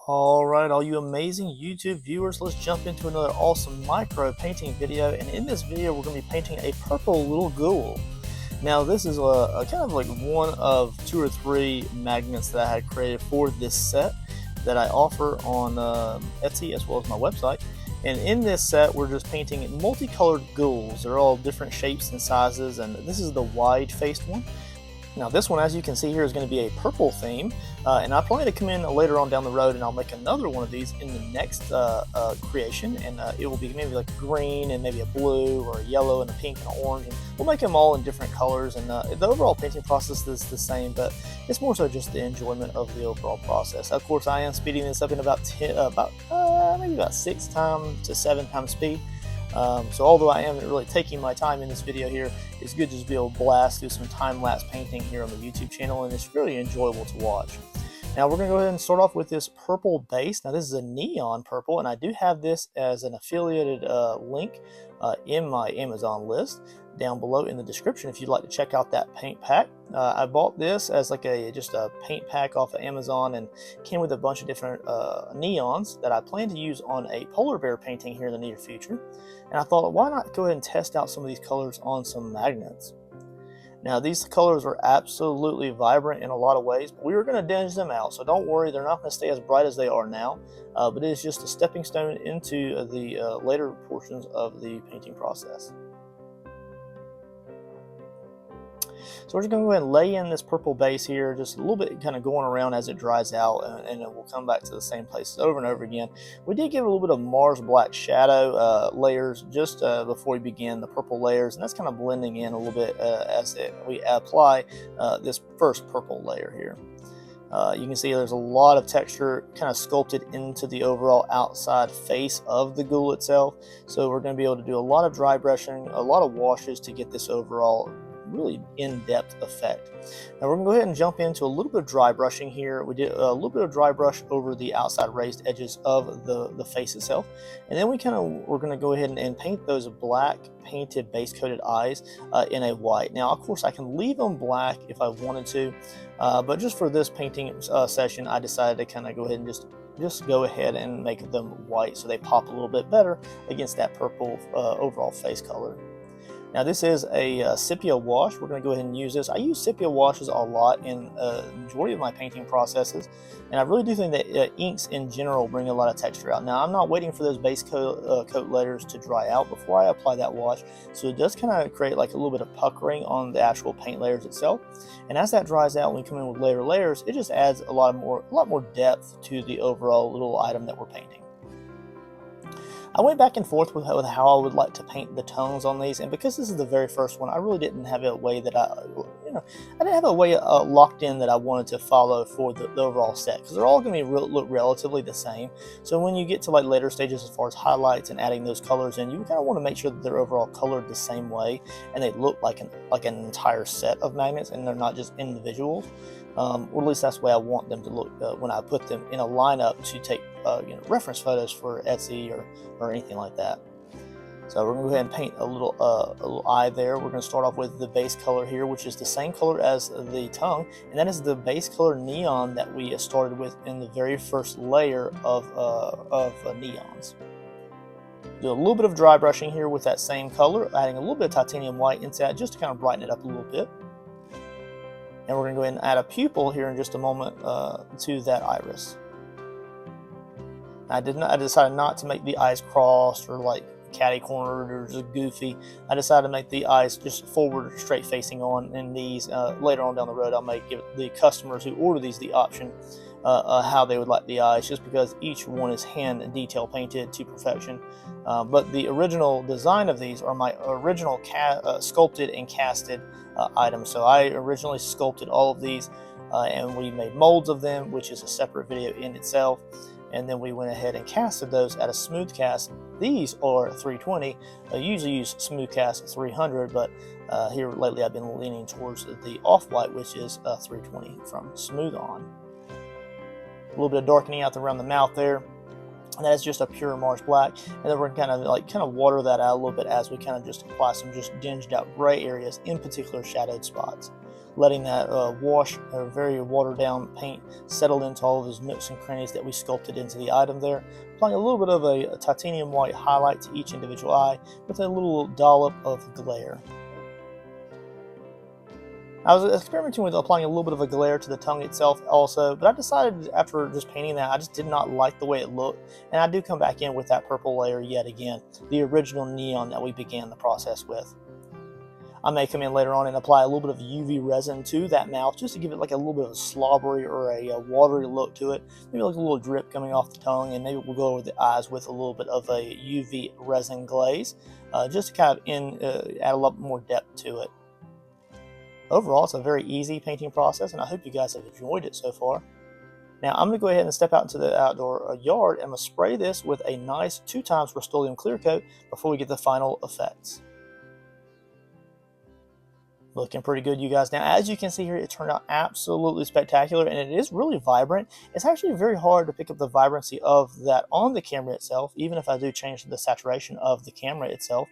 Alright, all you amazing YouTube viewers, let's jump into another awesome micro painting video. And in this video, we're going to be painting a purple little ghoul. Now, this is a kind of like one of two or three magnets that I had created for this set that I offer on Etsy as well as my website. And in this set, we're just painting multicolored ghouls. They're all different shapes and sizes, and this is the wide-faced one. Now this one, as you can see here, is going to be a purple theme, and I plan to come in later on down the road and I'll make another one of these in the next creation, and it will be maybe like a green and maybe a blue or a yellow and a pink and an orange, and we'll make them all in different colors, and the overall painting process is the same, but it's more so just the enjoyment of the overall process. Of course, I am speeding this up in about maybe about 6 to 7 times speed. So although I am really taking my time in this video here, it's good to just be able to blast through some time-lapse painting here on the YouTube channel, and it's really enjoyable to watch. Now we're going to go ahead and start off with this purple base. Now this is a neon purple, and I do have this as an affiliated link in my Amazon list down below in the description if you'd like to check out that paint pack. I bought this as like just a paint pack off of Amazon, and came with a bunch of different neons that I plan to use on a polar bear painting here in the near future. And I thought, why not go ahead and test out some of these colors on some magnets? Now these colors are absolutely vibrant in a lot of ways, but we are going to dinge them out, so don't worry, they're not going to stay as bright as they are now, but it is just a stepping stone into the later portions of the painting process. So we're just going to go ahead and lay in this purple base here, just a little bit kind of going around as it dries out, and it will come back to the same places over and over again. We did give a little bit of Mars black shadow layers just before we began the purple layers, and that's kind of blending in a little bit as we apply this first purple layer here. You can see there's a lot of texture kind of sculpted into the overall outside face of the ghoul itself, so we're going to be able to do a lot of dry brushing, a lot of washes to get this overall really in-depth effect. Now we're going to go ahead and jump into a little bit of dry brushing here. We did a little bit of dry brush over the outside raised edges of the face itself, and then we're going to go ahead and paint those black painted base coated eyes in a white. Now of course I can leave them black if I wanted to, but just for this painting session I decided to kind of go ahead and just go ahead and make them white so they pop a little bit better against that purple overall face color. Now this is a sepia wash. We're going to go ahead and use this. I use sepia washes a lot in the majority of my painting processes, and I really do think that inks in general bring a lot of texture out. Now I'm not waiting for those base coat layers to dry out before I apply that wash, so it does kind of create like a little bit of puckering on the actual paint layers itself. And as that dries out, when we come in with later layers, it just adds a lot more depth to the overall little item that we're painting. I went back and forth with how I would like to paint the tongues on these, and because this is the very first one, I really didn't have a way that I didn't have a way locked in that I wanted to follow for the overall set, because they're all going to look relatively the same. So when you get to like later stages as far as highlights and adding those colors in, you kind of want to make sure that they're overall colored the same way, and they look like an entire set of magnets, and they're not just individuals. Or at least that's the way I want them to look when I put them in a lineup to take reference photos for Etsy or anything like that. So we're going to go ahead and paint a little eye there. We're going to start off with the base color here, which is the same color as the tongue, and that is the base color neon that we started with in the very first layer of neons. Do a little bit of dry brushing here with that same color, adding a little bit of titanium white inside just to kind of brighten it up a little bit. And we're going to go ahead and add a pupil here in just a moment to that iris. I decided not to make the eyes crossed or like catty cornered or just goofy. I decided to make the eyes just forward, straight facing on. And these later on down the road, I might give the customers who order these the option how they would like the eyes, just because each one is hand detail painted to perfection. But the original design of these are my original sculpted and casted items. So I originally sculpted all of these, and we made molds of them, which is a separate video in itself. And then we went ahead and casted those at a smooth cast. These are 320. I usually use smooth cast 300, but here lately I've been leaning towards the off-white, which is 320 from smooth on. A little bit of darkening out around the mouth there. And that's just a pure Mars black, and then we're kind of water that out a little bit as we kind of just apply some just dinged out gray areas, in particular shadowed spots. letting that wash or very watered down paint settle into all of those nooks and crannies that we sculpted into the item there. Applying a little bit of a titanium white highlight to each individual eye with a little dollop of glare. I was experimenting with applying a little bit of a glare to the tongue itself also, but I decided after just painting that I just did not like the way it looked, and I do come back in with that purple layer yet again, the original neon that we began the process with. I may come in later on and apply a little bit of UV resin to that mouth just to give it like a little bit of a slobbery or a watery look to it. Maybe like a little drip coming off the tongue, and maybe we'll go over the eyes with a little bit of a UV resin glaze just to kind of add a lot more depth to it. Overall, it's a very easy painting process, and I hope you guys have enjoyed it so far. Now, I'm going to go ahead and step out into the outdoor yard, and I'm going to spray this with a nice 2x Rust-Oleum clear coat before we get the final effects. Looking pretty good, you guys. Now, as you can see here, it turned out absolutely spectacular, and it is really vibrant. It's actually very hard to pick up the vibrancy of that on the camera itself, even if I do change the saturation of the camera itself.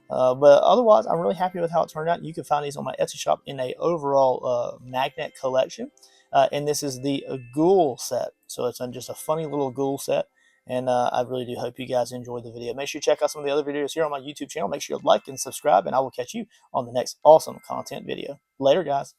But otherwise, I'm really happy with how it turned out. You can find these on my Etsy shop in a overall magnet collection. And this is the Ghoul set. So it's just a funny little Ghoul set. And I really do hope you guys enjoyed the video. Make sure you check out some of the other videos here on my YouTube channel. Make sure you like and subscribe, and I will catch you on the next awesome content video. Later, guys.